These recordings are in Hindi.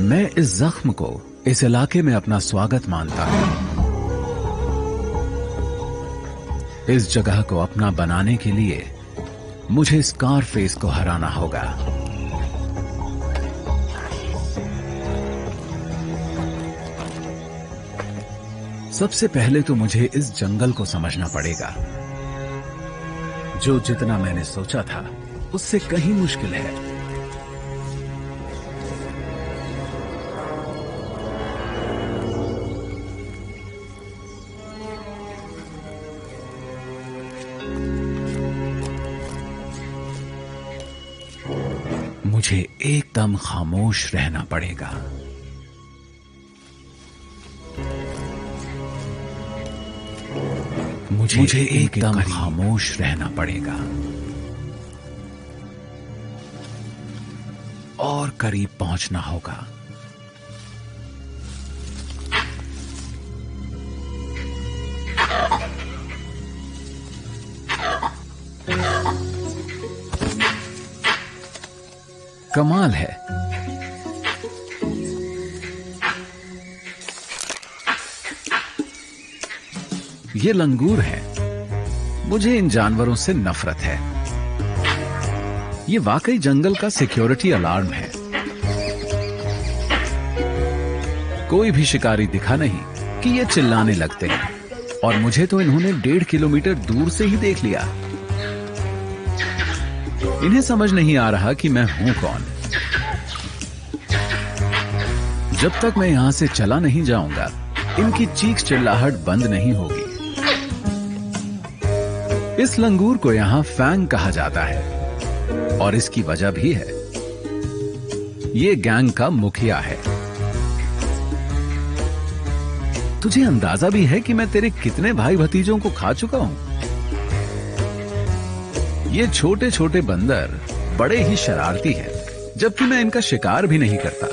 मैं इस जख्म को इस इलाके में अपना स्वागत मानता हूं। इस जगह को अपना बनाने के लिए मुझे स्कारफेस को हराना होगा। सबसे पहले तो मुझे इस जंगल को समझना पड़ेगा, जो जितना मैंने सोचा था उससे कहीं मुश्किल है। मुझे एकदम खामोश रहना पड़ेगा। मुझे एकदम खामोश रहना पड़ेगा और करीब पहुंचना होगा। कमाल है, ये लंगूर है। मुझे इन जानवरों से नफरत है। ये वाकई जंगल का सिक्योरिटी अलार्म है। कोई भी शिकारी दिखा नहीं कि ये चिल्लाने लगते हैं, और मुझे तो इन्होंने 1.5 किलोमीटर दूर से ही देख लिया। इन्हें समझ नहीं आ रहा कि मैं हूं कौन। जब तक मैं यहां से चला नहीं जाऊंगा, इनकी चीख चिल्लाहट बंद नहीं होगी। इस लंगूर को यहां फैंग कहा जाता है, और इसकी वजह भी है। ये गैंग का मुखिया है। तुझे अंदाजा भी है कि मैं तेरे कितने भाई भतीजों को खा चुका हूं। ये छोटे छोटे बंदर बड़े ही शरारती हैं, जबकि मैं इनका शिकार भी नहीं करता।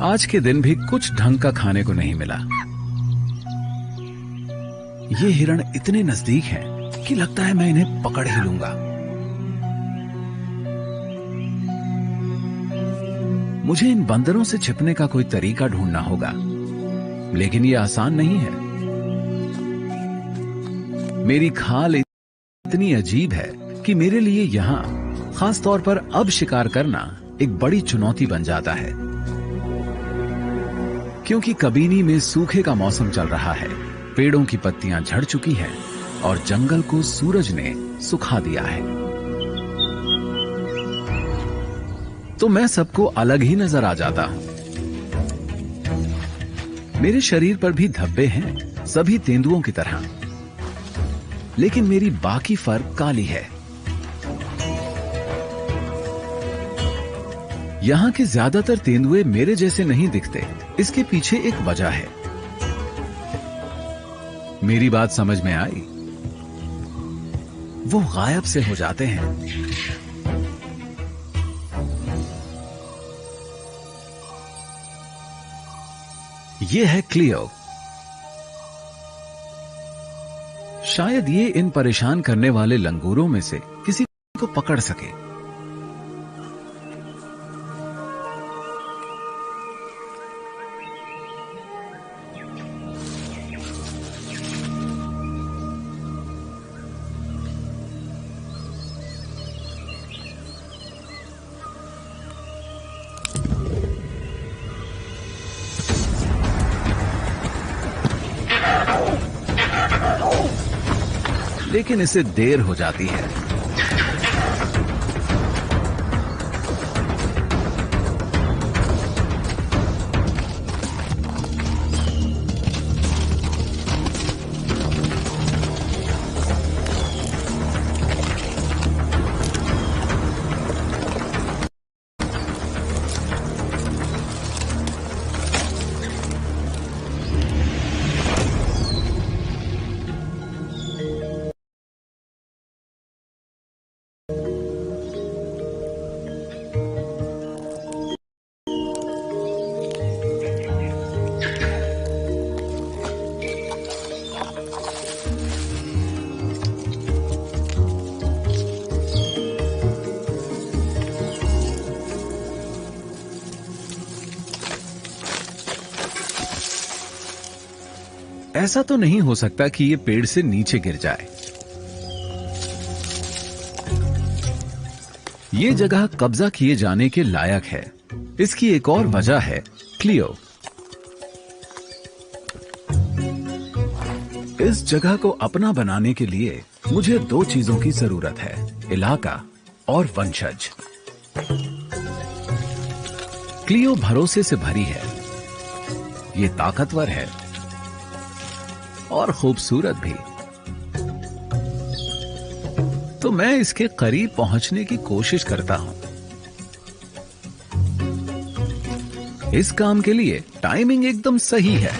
आज के दिन भी कुछ ढंग का खाने को नहीं मिला। ये हिरण इतने नजदीक हैं कि लगता है मैं इन्हें पकड़ ही लूंगा। मुझे इन बंदरों से छिपने का कोई तरीका ढूंढना होगा, लेकिन यह आसान नहीं है। मेरी खाल इतनी अजीब है कि मेरे लिए यहां, खास तौर पर अब शिकार करना एक बड़ी चुनौती बन जाता है, क्योंकि कबीनी में सूखे का मौसम चल रहा है। पेड़ों की पत्तियां झड़ चुकी हैं और जंगल को सूरज ने सुखा दिया है। तो मैं सबको अलग ही नजर आ जाता हूं। मेरे शरीर पर भी धब्बे हैं, सभी तेंदुओं की तरह, लेकिन मेरी बाकी फर काली है। यहां के ज्यादातर तेंदुए मेरे जैसे नहीं दिखते। इसके पीछे एक वजह है। मेरी बात समझ में आई? वो गायब से हो जाते हैं। ये है क्लियो। शायद ये इन परेशान करने वाले लंगूरों में से किसी को पकड़ सके। लेकिन इसे देर हो जाती है। ऐसा तो नहीं हो सकता कि ये पेड़ से नीचे गिर जाए। ये जगह कब्जा किए जाने के लायक है। इसकी एक और वजह है क्लियो। इस जगह को अपना बनाने के लिए मुझे दो चीजों की जरूरत है, इलाका और वंशज। क्लियो भरोसे से भरी है, ये ताकतवर है और खूबसूरत भी। तो मैं इसके करीब पहुंचने की कोशिश करता हूं। इस काम के लिए टाइमिंग एकदम सही है।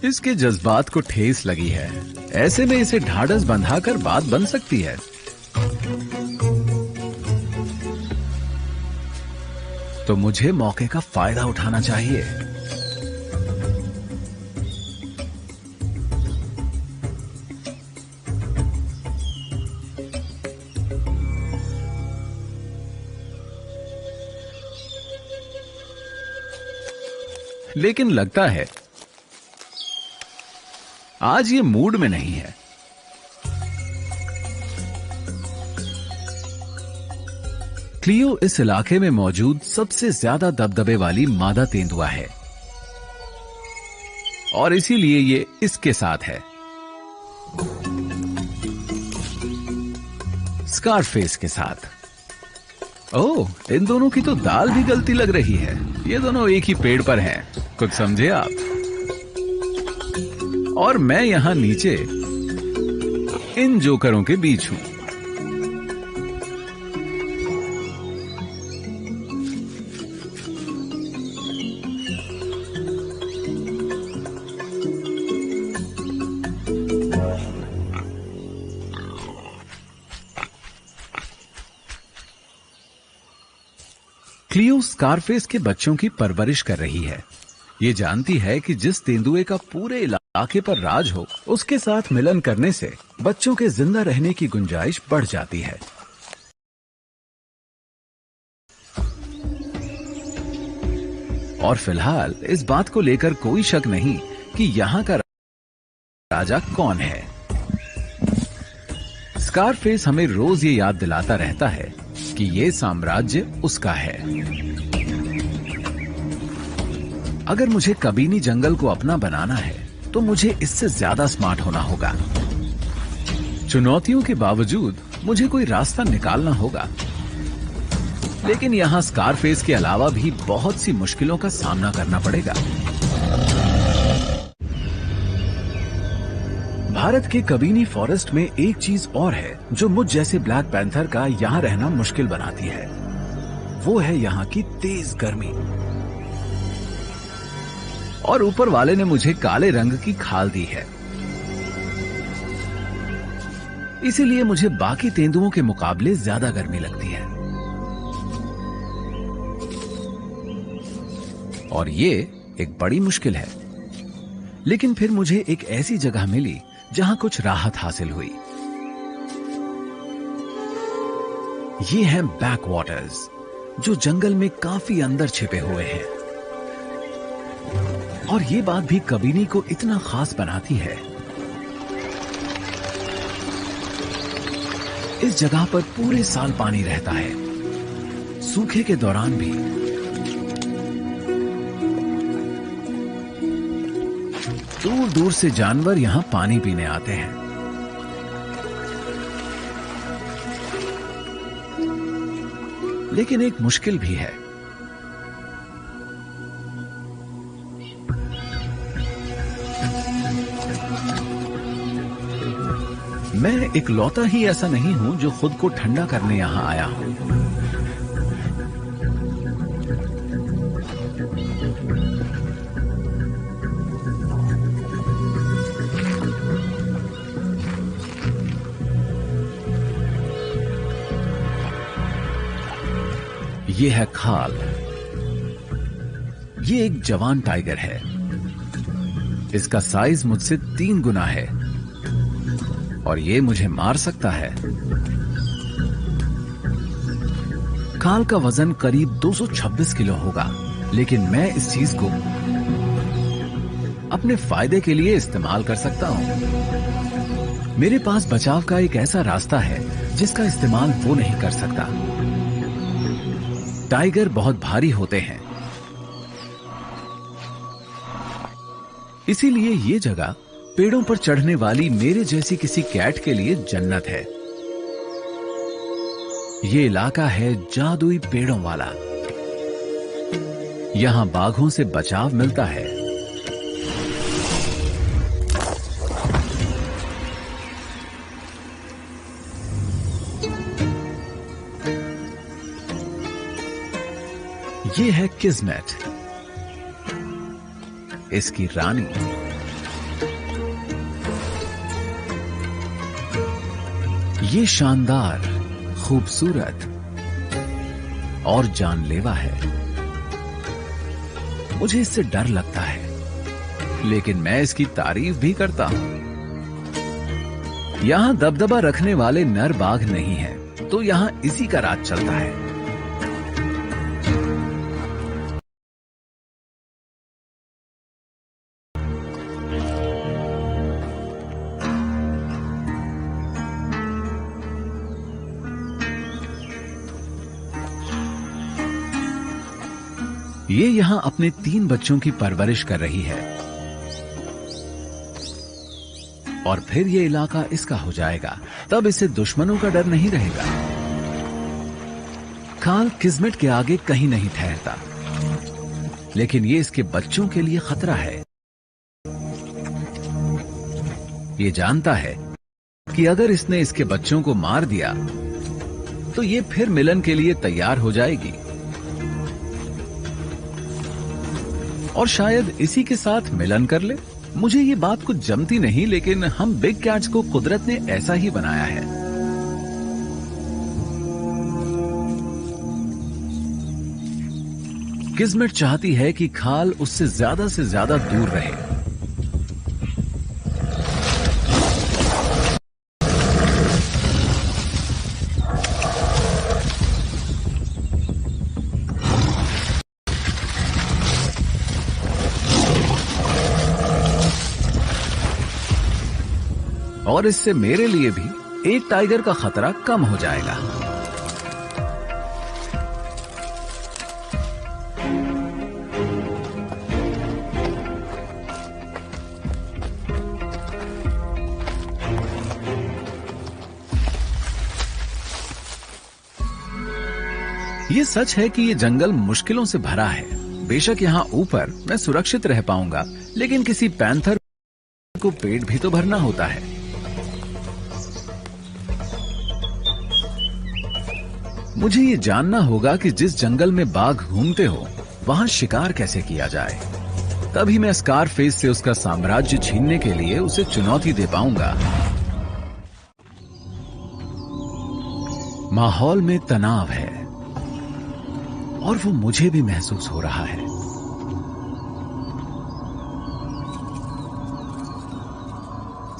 इसके जज्बात को ठेस लगी है। ऐसे में इसे ढाढ़स बंधाकर बात बन सकती है। तो मुझे मौके का फायदा उठाना चाहिए। लेकिन लगता है आज ये मूड में नहीं है। क्लियो इस इलाके में मौजूद सबसे ज्यादा दबदबे वाली मादा तेंदुआ है और इसीलिए ये इसके साथ है, स्कारफेस के साथ। ओह, इन दोनों की तो दाल भी गलती लग रही है। ये दोनों एक ही पेड़ पर हैं, कुछ समझे आप? और मैं यहां नीचे इन जोकरों के बीच हूं। क्लियो स्कारफेस के बच्चों की परवरिश कर रही है। ये जानती है कि जिस तेंदुए का पूरे इलाके पर राज हो, उसके साथ मिलन करने से बच्चों के जिंदा रहने की गुंजाइश बढ़ जाती है। और फिलहाल इस बात को लेकर कोई शक नहीं कि यहाँ का राजा कौन है। स्कारफेस हमें रोज ये याद दिलाता रहता है कि ये साम्राज्य उसका है। अगर मुझे कबीनी जंगल को अपना बनाना है तो मुझे इससे ज्यादा स्मार्ट होना होगा। चुनौतियों के बावजूद मुझे कोई रास्ता निकालना होगा। लेकिन यहां स्कारफेस के अलावा भी बहुत सी मुश्किलों का सामना करना पड़ेगा। भारत के कबीनी फॉरेस्ट में एक चीज और है जो मुझ जैसे ब्लैक पैंथर का यहां रहना मुश्किल बनाती है। वो है यहां की तेज गर्मी। और ऊपर वाले ने मुझे काले रंग की खाल दी है, इसीलिए मुझे बाकी तेंदुओं के मुकाबले ज्यादा गर्मी लगती है। और ये एक बड़ी मुश्किल है। लेकिन फिर मुझे एक ऐसी जगह मिली जहां कुछ राहत हासिल हुई। ये हैं बैक वाटर्स, जो जंगल में काफी अंदर छिपे हुए हैं। और ये बात भी कबीनी को इतना खास बनाती है। इस जगह पर पूरे साल पानी रहता है, सूखे के दौरान भी। दूर दूर से जानवर यहां पानी पीने आते हैं। लेकिन एक मुश्किल भी है। मैं इकलौता ही ऐसा नहीं हूं जो खुद को ठंडा करने यहां आया हूं। ये है खाल। ये एक जवान टाइगर है। इसका साइज मुझसे 3 गुना है और ये मुझे मार सकता है। खाल का वजन करीब 226 किलो होगा, लेकिन मैं इस चीज को अपने फायदे के लिए इस्तेमाल कर सकता हूं। मेरे पास बचाव का एक ऐसा रास्ता है जिसका इस्तेमाल वो नहीं कर सकता। टाइगर बहुत भारी होते हैं, इसीलिए ये जगह पेड़ों पर चढ़ने वाली मेरे जैसी किसी कैट के लिए जन्नत है। ये इलाका है जादुई पेड़ों वाला। यहां बाघों से बचाव मिलता है। ये है किस्मेट, इसकी रानी। ये शानदार, खूबसूरत और जानलेवा है। मुझे इससे डर लगता है, लेकिन मैं इसकी तारीफ भी करता हूं। यहां दबदबा रखने वाले नर बाघ नहीं हैं, तो यहां इसी का राज चलता है। ये यहां अपने 3 बच्चों की परवरिश कर रही है और फिर ये इलाका इसका हो जाएगा। तब इसे दुश्मनों का डर नहीं रहेगा। खाल किस्मेट के आगे कहीं नहीं ठहरता, लेकिन ये इसके बच्चों के लिए खतरा है। ये जानता है कि अगर इसने इसके बच्चों को मार दिया तो ये फिर मिलन के लिए तैयार हो जाएगी और शायद इसी के साथ मिलन कर ले। मुझे ये बात कुछ जमती नहीं, लेकिन हम बिग कैट्स को कुदरत ने ऐसा ही बनाया है। किस्मेट चाहती है कि खाल उससे ज्यादा से ज्यादा दूर रहे। और इससे मेरे लिए भी एक टाइगर का खतरा कम हो जाएगा। ये सच है कि ये जंगल मुश्किलों से भरा है। बेशक यहां ऊपर मैं सुरक्षित रह पाऊंगा, लेकिन किसी पैंथर को पेट भी तो भरना होता है। मुझे ये जानना होगा कि जिस जंगल में बाघ घूमते हो वहां शिकार कैसे किया जाए। तभी मैं स्कारफेस से उसका साम्राज्य छीनने के लिए उसे चुनौती दे पाऊंगा। माहौल में तनाव है और वो मुझे भी महसूस हो रहा है।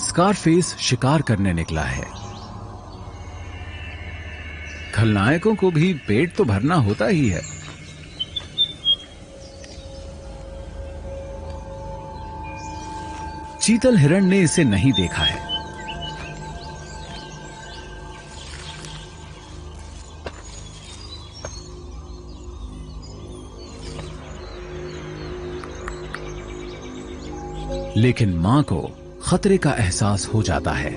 स्कारफेस शिकार करने निकला है। खलनायकों को भी पेट तो भरना होता ही है। चीतल हिरण ने इसे नहीं देखा है। लेकिन मां को खतरे का एहसास हो जाता है।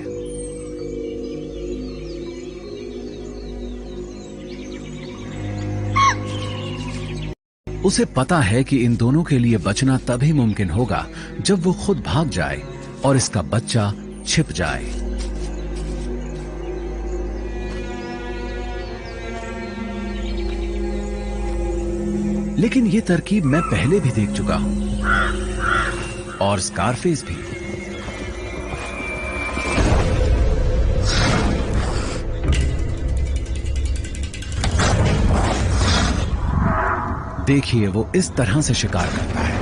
उसे पता है कि इन दोनों के लिए बचना तभी मुमकिन होगा जब वो खुद भाग जाए और इसका बच्चा छिप जाए। लेकिन ये तरकीब मैं पहले भी देख चुका हूं, और स्कारफेस भी। देखिए वो इस तरह से शिकार करता है।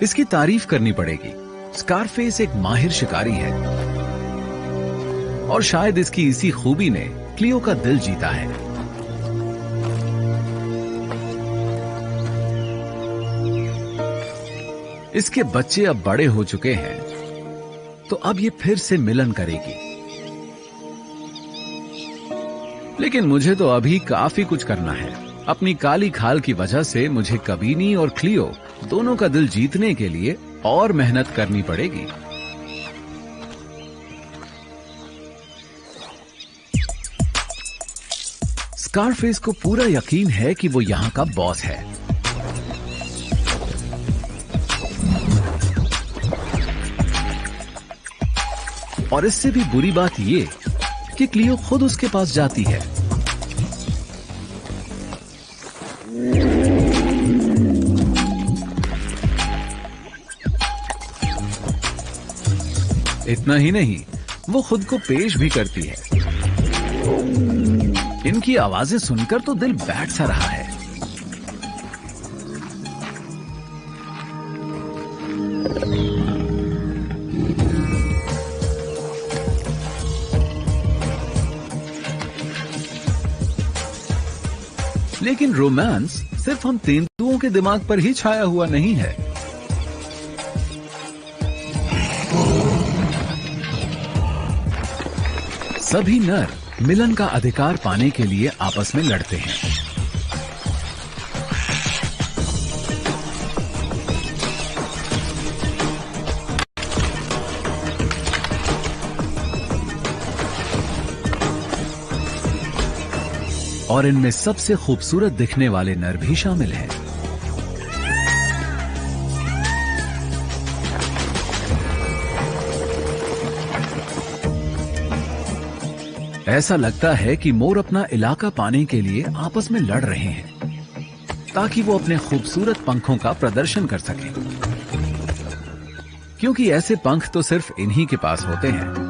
इसकी तारीफ करनी पड़ेगी। स्कारफेस एक माहिर शिकारी है और शायद इसकी इसी खूबी ने क्लियो का दिल जीता है। इसके बच्चे अब बड़े हो चुके हैं, तो अब ये फिर से मिलन करेगी। लेकिन मुझे तो अभी काफी कुछ करना है। अपनी काली खाल की वजह से मुझे कबीनी और क्लियो दोनों का दिल जीतने के लिए और मेहनत करनी पड़ेगी। स्कारफेस को पूरा यकीन है कि वो यहां का बॉस है। और इससे भी बुरी बात ये कि क्लियो खुद उसके पास जाती है। इतना ही नहीं, वो खुद को पेश भी करती है। इनकी आवाजें सुनकर तो दिल बैठ सा रहा है। लेकिन रोमांस सिर्फ हम तेंदुओं के दिमाग पर ही छाया हुआ नहीं है। सभी नर मिलन का अधिकार पाने के लिए आपस में लड़ते हैं। और इनमें सबसे खूबसूरत दिखने वाले नर भी शामिल हैं। ऐसा लगता है कि मोर अपना इलाका पाने के लिए आपस में लड़ रहे हैं, ताकि वो अपने खूबसूरत पंखों का प्रदर्शन कर सकें। क्योंकि ऐसे पंख तो सिर्फ इन्हीं के पास होते हैं।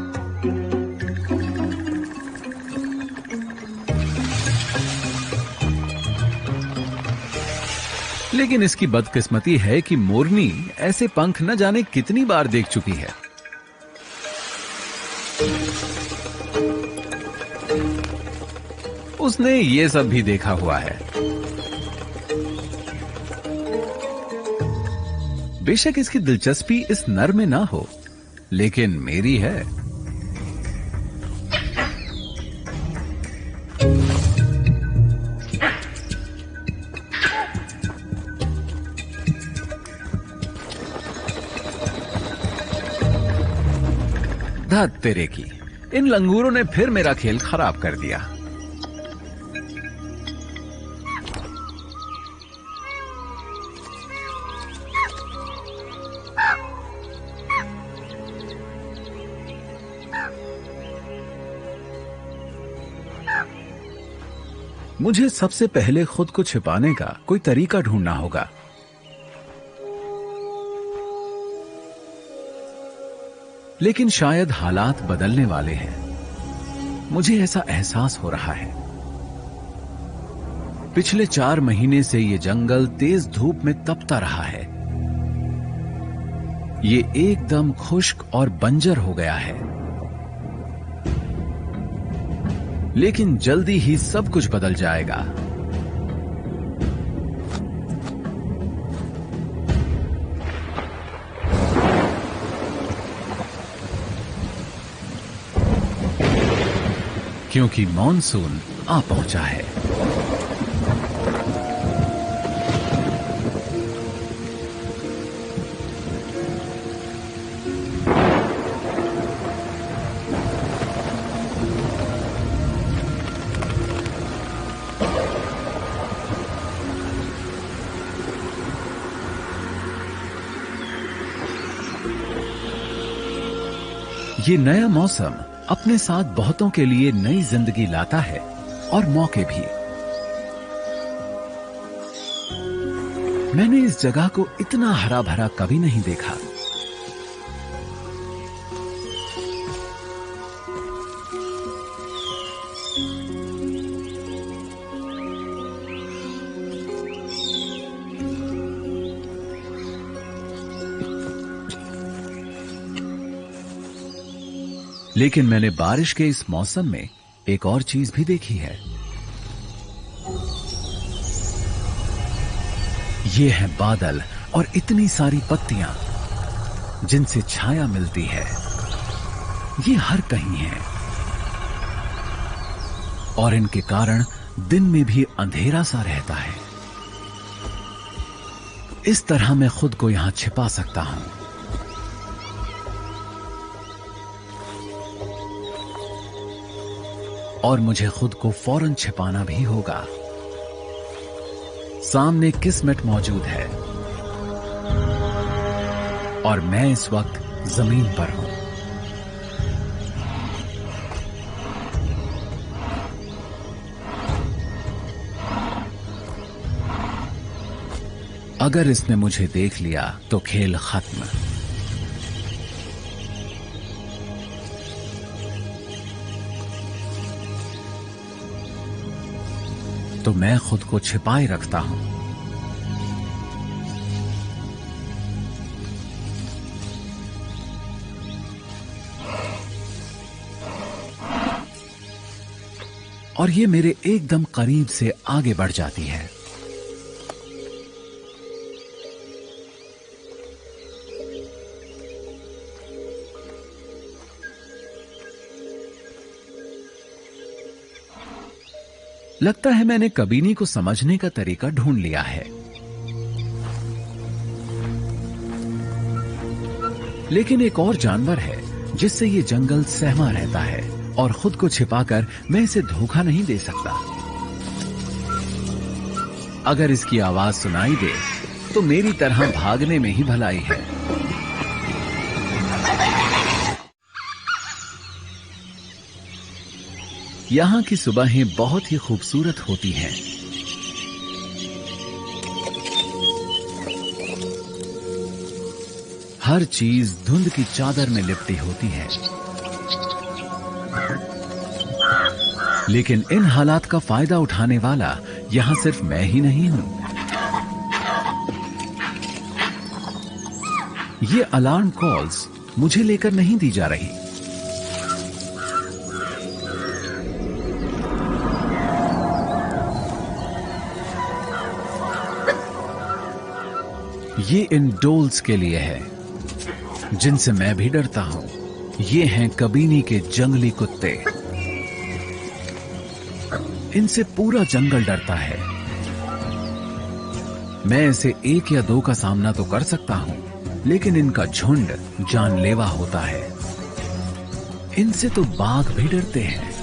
लेकिन इसकी बदकिस्मती है कि मोरनी ऐसे पंख न जाने कितनी बार देख चुकी है। उसने ये सब भी देखा हुआ है। बेशक इसकी दिलचस्पी इस नर में ना हो, लेकिन मेरी है। धत तेरे की, इन लंगूरों ने फिर मेरा खेल खराब कर दिया। मुझे सबसे पहले खुद को छिपाने का कोई तरीका ढूंढना होगा। लेकिन शायद हालात बदलने वाले हैं। मुझे ऐसा एहसास हो रहा है। पिछले 4 महीने से ये जंगल तेज धूप में तपता रहा है। ये एकदम खुश्क और बंजर हो गया है। लेकिन जल्दी ही सब कुछ बदल जाएगा। क्योंकि मॉनसून आ पहुंचा है। ये नया मौसम अपने साथ बहुतों के लिए नई जिंदगी लाता है और मौके भी। मैंने इस जगह को इतना हरा भरा कभी नहीं देखा। लेकिन मैंने बारिश के इस मौसम में एक और चीज भी देखी है। ये है बादल और इतनी सारी पत्तियां जिनसे छाया मिलती है। ये हर कहीं है और इनके कारण दिन में भी अंधेरा सा रहता है। इस तरह मैं खुद को यहां छिपा सकता हूं। और मुझे खुद को फौरन छिपाना भी होगा। सामने किस्मत मौजूद है और मैं इस वक्त जमीन पर हूं। अगर इसने मुझे देख लिया तो खेल खत्म। तो मैं खुद को छिपाए रखता हूं। और ये मेरे एकदम करीब से आगे बढ़ जाती है। लगता है मैंने कबीनी को समझने का तरीका ढूंढ लिया है। लेकिन एक और जानवर है जिससे ये जंगल सहमा रहता है और खुद को छिपाकर मैं इसे धोखा नहीं दे सकता। अगर इसकी आवाज सुनाई दे तो मेरी तरह भागने में ही भलाई है। यहां की सुबहें बहुत ही खूबसूरत होती हैं। हर चीज धुंध की चादर में लिपटी होती है। लेकिन इन हालात का फायदा उठाने वाला यहां सिर्फ मैं ही नहीं हूं। ये अलार्म कॉल्स मुझे लेकर नहीं दी जा रही। ये इन डोल्स के लिए है जिनसे मैं भी डरता हूं। ये हैं कबीनी के जंगली कुत्ते। इनसे पूरा जंगल डरता है। मैं ऐसे एक या दो का सामना तो कर सकता हूं, लेकिन इनका झुंड जानलेवा होता है। इनसे तो बाघ भी डरते हैं।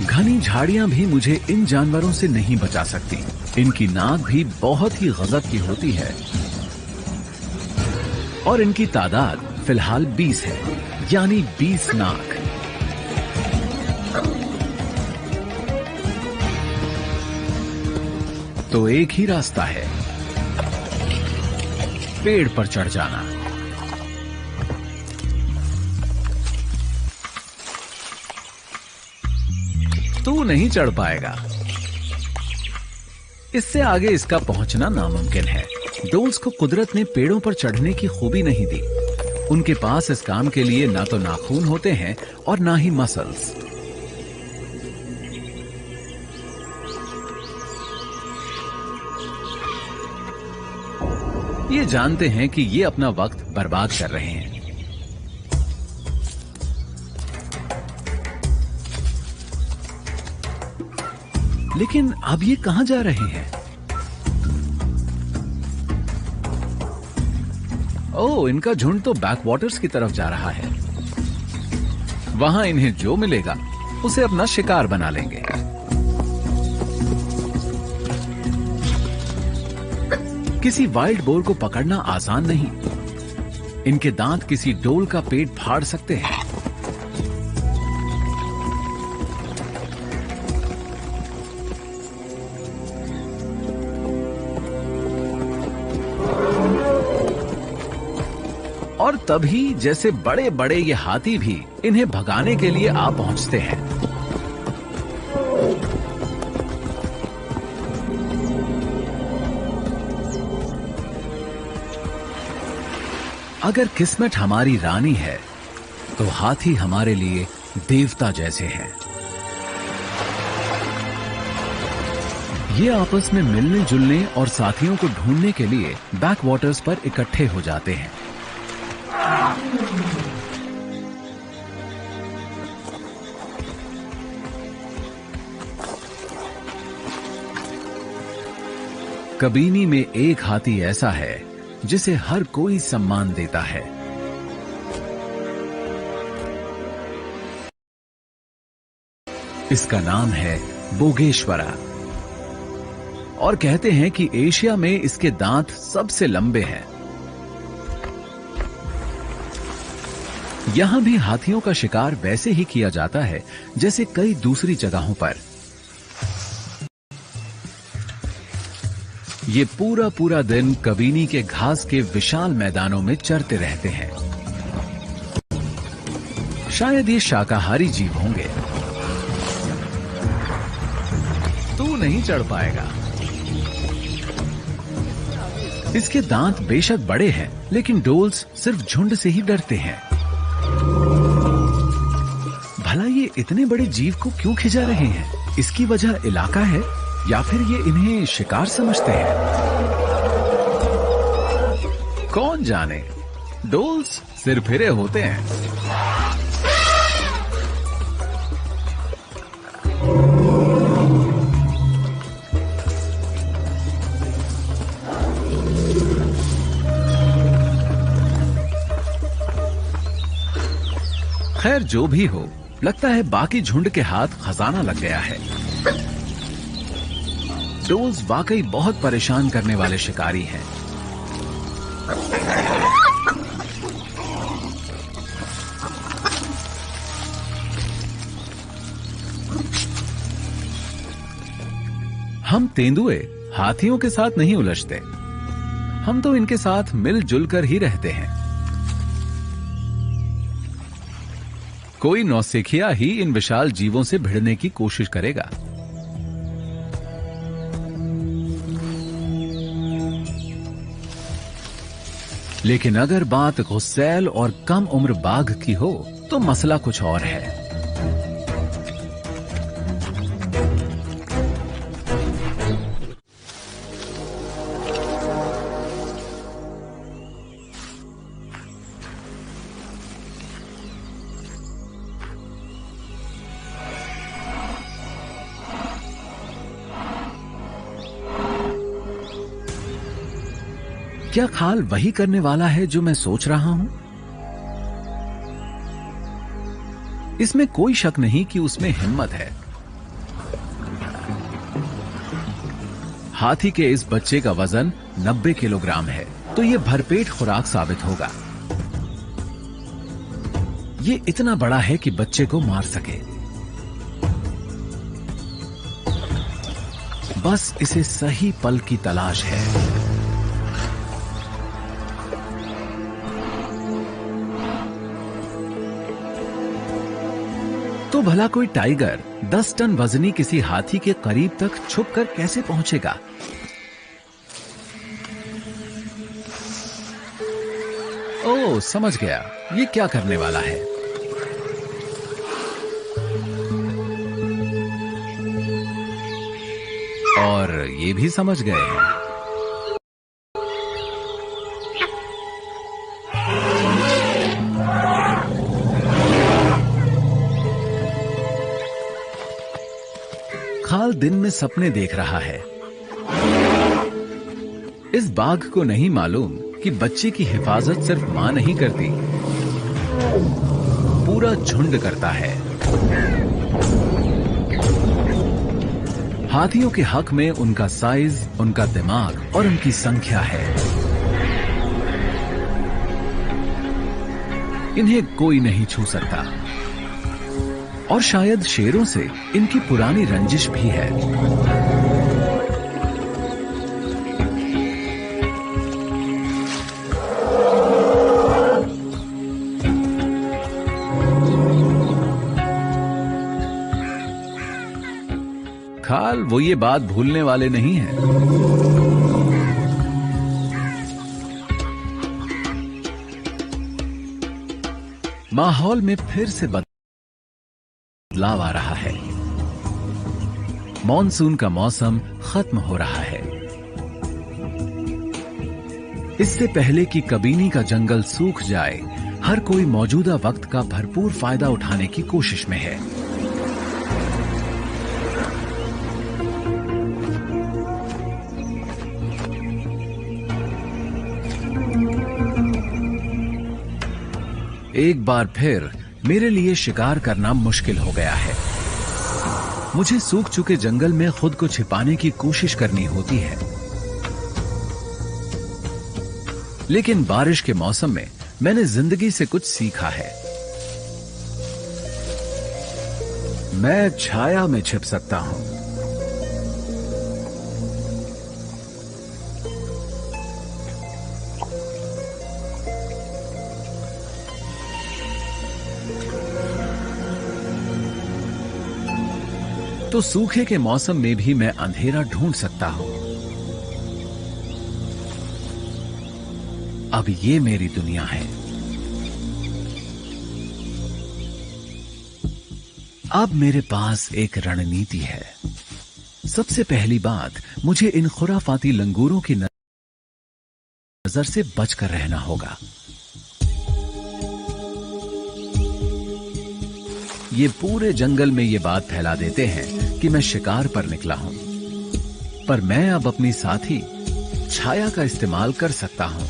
घनी झाड़ियां भी मुझे इन जानवरों से नहीं बचा सकती। इनकी नाक भी बहुत ही गजब की होती है और इनकी तादाद फिलहाल 20 है, यानी 20 नाक। तो एक ही रास्ता है, पेड़ पर चढ़ जाना। तू नहीं चढ़ पाएगा। इससे आगे इसका पहुंचना नामुमकिन है। डोल्स को कुदरत ने पेड़ों पर चढ़ने की खूबी नहीं दी। उनके पास इस काम के लिए ना तो नाखून होते हैं और ना ही मसल्स। ये जानते हैं कि ये अपना वक्त बर्बाद कर रहे हैं। लेकिन अब ये कहां जा रहे हैं? ओह, इनका झुंड तो बैकवाटर्स की तरफ जा रहा है। वहां इन्हें जो मिलेगा उसे अपना शिकार बना लेंगे। किसी वाइल्ड बोर को पकड़ना आसान नहीं। इनके दांत किसी डोल का पेट फाड़ सकते हैं। और तभी जैसे बड़े बड़े ये हाथी भी इन्हें भगाने के लिए आ पहुंचते हैं। अगर किस्मत हमारी रानी है तो हाथी हमारे लिए देवता जैसे हैं। ये आपस में मिलने जुलने और साथियों को ढूंढने के लिए बैक वाटर्स पर इकट्ठे हो जाते हैं। कबीनी में एक हाथी ऐसा है जिसे हर कोई सम्मान देता है। इसका नाम है बोगेश्वरा और कहते हैं कि एशिया में इसके दांत सबसे लंबे हैं। यहां भी हाथियों का शिकार वैसे ही किया जाता है जैसे कई दूसरी जगहों पर। ये पूरा दिन कबीनी के घास के विशाल मैदानों में चरते रहते हैं। शायद ये शाकाहारी जीव होंगे। तू नहीं चढ़ पाएगा। इसके दांत बेशक बड़े हैं, लेकिन डोल्स सिर्फ झुंड से ही डरते हैं। भला ये इतने बड़े जीव को क्यों खिंचा रहे हैं? इसकी वजह इलाका है या फिर ये इन्हें शिकार समझते हैं? कौन जाने। डोल्स सिरफिरे होते हैं। खैर जो भी हो, लगता है बाकी झुंड के हाथ खजाना लग गया है। डोल्स वाकई बहुत परेशान करने वाले शिकारी हैं। हम तेंदुए हाथियों के साथ नहीं उलझते। हम तो इनके साथ मिलजुल कर ही रहते हैं। कोई नौसिखिया ही इन विशाल जीवों से भिड़ने की कोशिश करेगा। लेकिन अगर बात गुस्सैल और कम उम्र बाघ की हो तो मसला कुछ और है। क्या खाल वही करने वाला है जो मैं सोच रहा हूं? इसमें कोई शक नहीं कि उसमें हिम्मत है। हाथी के इस बच्चे का वजन 90 किलोग्राम है, तो यह भरपेट खुराक साबित होगा। ये इतना बड़ा है कि बच्चे को मार सके। बस इसे सही पल की तलाश है। तो भला कोई टाइगर 10 टन वजनी किसी हाथी के करीब तक छुपकर कैसे पहुंचेगा? ओह, समझ गया ये क्या करने वाला है। और ये भी समझ गए हैं। खाल दिन में सपने देख रहा है। इस बाघ को नहीं मालूम कि बच्चे की हिफाजत सिर्फ मां नहीं करती, पूरा झुंड करता है। हाथियों के हक में उनका साइज, उनका दिमाग और उनकी संख्या है। इन्हें कोई नहीं छू सकता। और शायद शेरों से इनकी पुरानी रंजिश भी है। खाल वो ये बात भूलने वाले नहीं हैं। माहौल में फिर से बदलाव आ रहा है। मॉनसून का मौसम खत्म हो रहा है। इससे पहले कि कबीनी का जंगल सूख जाए, हर कोई मौजूदा वक्त का भरपूर फायदा उठाने की कोशिश में है। एक बार फिर मेरे लिए शिकार करना मुश्किल हो गया है। मुझे सूख चुके जंगल में खुद को छिपाने की कोशिश करनी होती है। लेकिन बारिश के मौसम में मैंने जिंदगी से कुछ सीखा है। मैं छाया में छिप सकता हूं। तो सूखे के मौसम में भी मैं अंधेरा ढूंढ सकता हूं। अब ये मेरी दुनिया है। अब मेरे पास एक रणनीति है। सबसे पहली बात, मुझे इन खुराफाती लंगूरों की नजर से बचकर रहना होगा। ये पूरे जंगल में ये बात फैला देते हैं कि मैं शिकार पर निकला हूं, पर मैं अब अपनी साथी छाया का इस्तेमाल कर सकता हूं।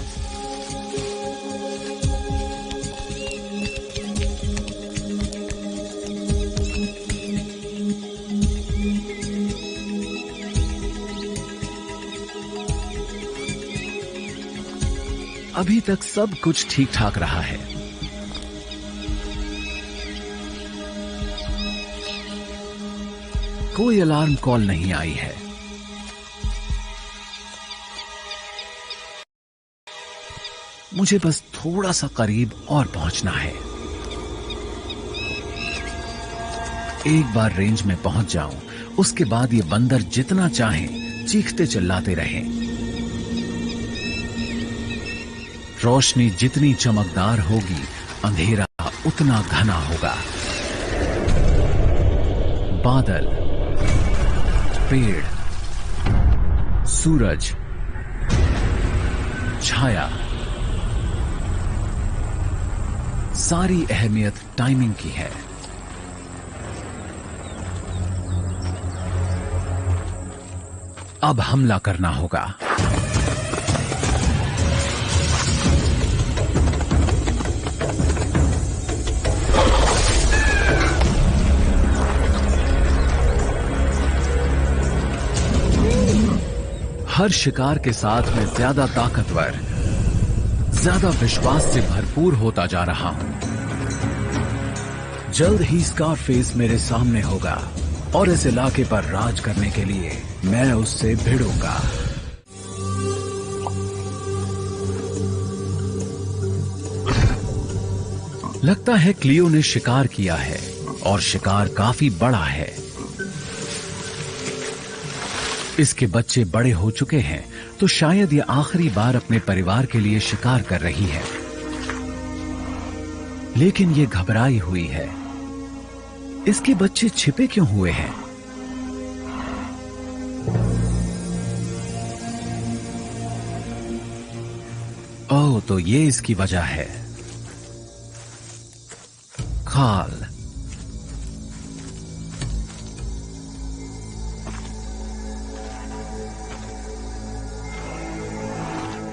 अभी तक सब कुछ ठीक ठाक रहा है। कोई अलार्म कॉल नहीं आई है। मुझे बस थोड़ा सा करीब और पहुंचना है। एक बार रेंज में पहुंच जाऊं, उसके बाद ये बंदर जितना चाहें चीखते चिल्लाते रहें। रोशनी जितनी चमकदार होगी, अंधेरा उतना घना होगा। बादल, पेड़, सूरज, छाया, सारी अहमियत टाइमिंग की है। अब हमला करना होगा। हर शिकार के साथ मैं ज्यादा ताकतवर, ज्यादा विश्वास से भरपूर होता जा रहा हूं। जल्द ही स्कारफेस मेरे सामने होगा और इस इलाके पर राज करने के लिए मैं उससे भिड़ूंगा। लगता है क्लियो ने शिकार किया है और शिकार काफी बड़ा है। इसके बच्चे बड़े हो चुके हैं, तो शायद ये आखिरी बार अपने परिवार के लिए शिकार कर रही है। लेकिन ये घबराई हुई है। इसके बच्चे छिपे क्यों हुए हैं? ओह, तो ये इसकी वजह है। खाल,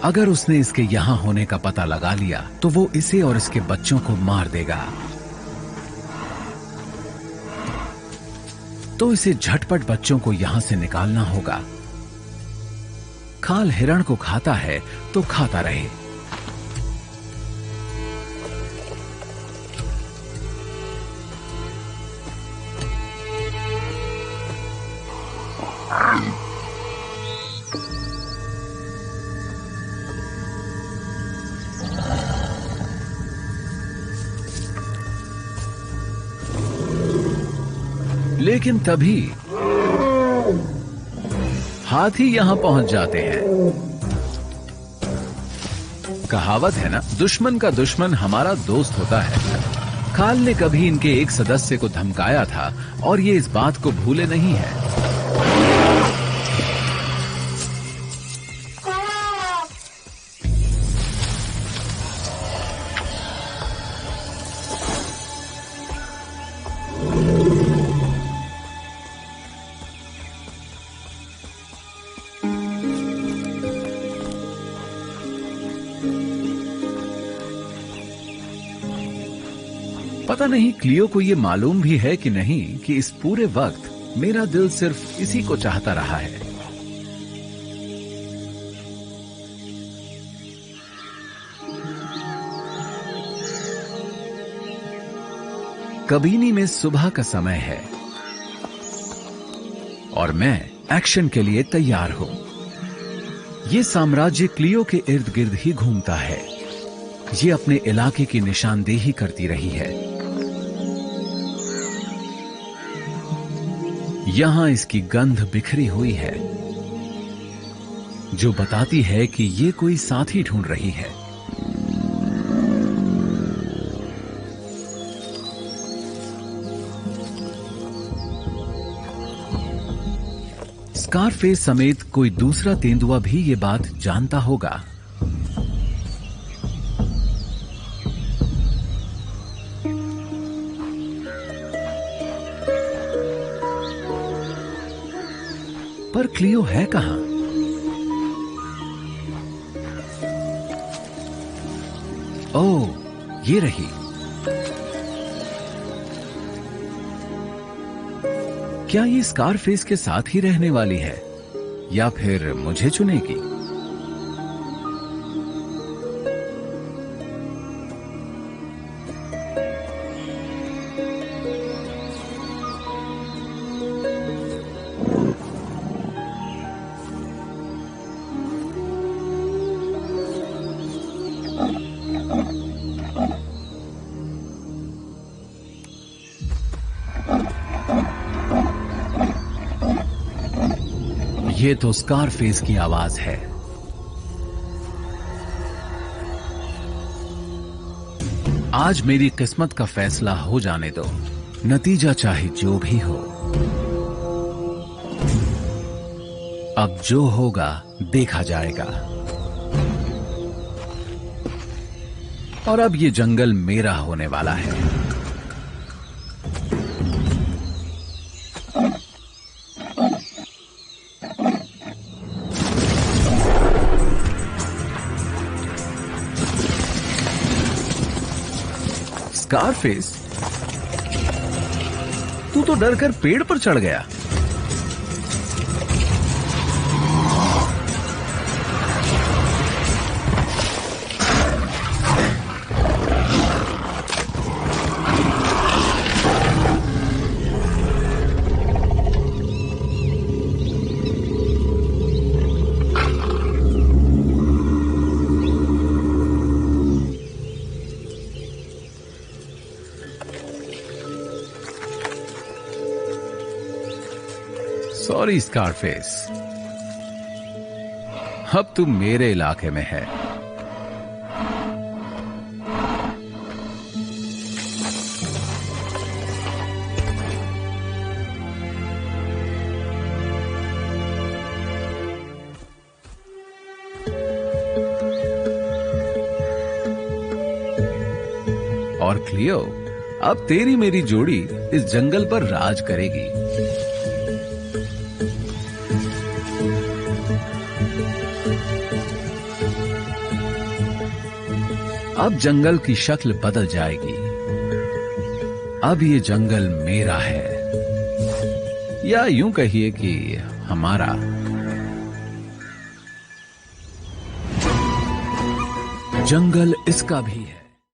अगर उसने इसके यहां होने का पता लगा लिया तो वो इसे और इसके बच्चों को मार देगा। तो इसे झटपट बच्चों को यहां से निकालना होगा। खाल हिरण को खाता है तो खाता रहे। लेकिन तभी हाथी यहाँ पहुंच जाते हैं। कहावत है ना, दुश्मन का दुश्मन हमारा दोस्त होता है। काल ने कभी इनके एक सदस्य को धमकाया था और ये इस बात को भूले नहीं है। पता नहीं क्लियो को ये मालूम भी है कि नहीं कि इस पूरे वक्त मेरा दिल सिर्फ इसी को चाहता रहा है। कबीनी में सुबह का समय है और मैं एक्शन के लिए तैयार हूं। ये साम्राज्य क्लियो के इर्द गिर्द ही घूमता है। ये अपने इलाके की निशानदेही करती रही है। यहां इसकी गंध बिखरी हुई है जो बताती है कि ये कोई साथी ढूंढ रही है। स्कारफेस समेत कोई दूसरा तेंदुआ भी ये बात जानता होगा। पर क्लियो है कहां? ओह, ये रही। क्या ये स्कारफेस के साथ ही रहने वाली है या फिर मुझे चुनेगी? ये तो स्कारफेस की आवाज है। आज मेरी किस्मत का फैसला हो जाने दो, नतीजा चाहे जो भी हो। अब जो होगा देखा जाएगा। और अब ये जंगल मेरा होने वाला है। स्कारफेस, तू तो डर कर पेड़ पर चढ़ गया। सॉरी स्कारफेस, अब तू मेरे इलाके में है। और क्लियो, अब तेरी मेरी जोड़ी इस जंगल पर राज करेगी। अब जंगल की शक्ल बदल जाएगी। अब ये जंगल मेरा है, या यूं कहिए कि हमारा। जंगल इसका भी है।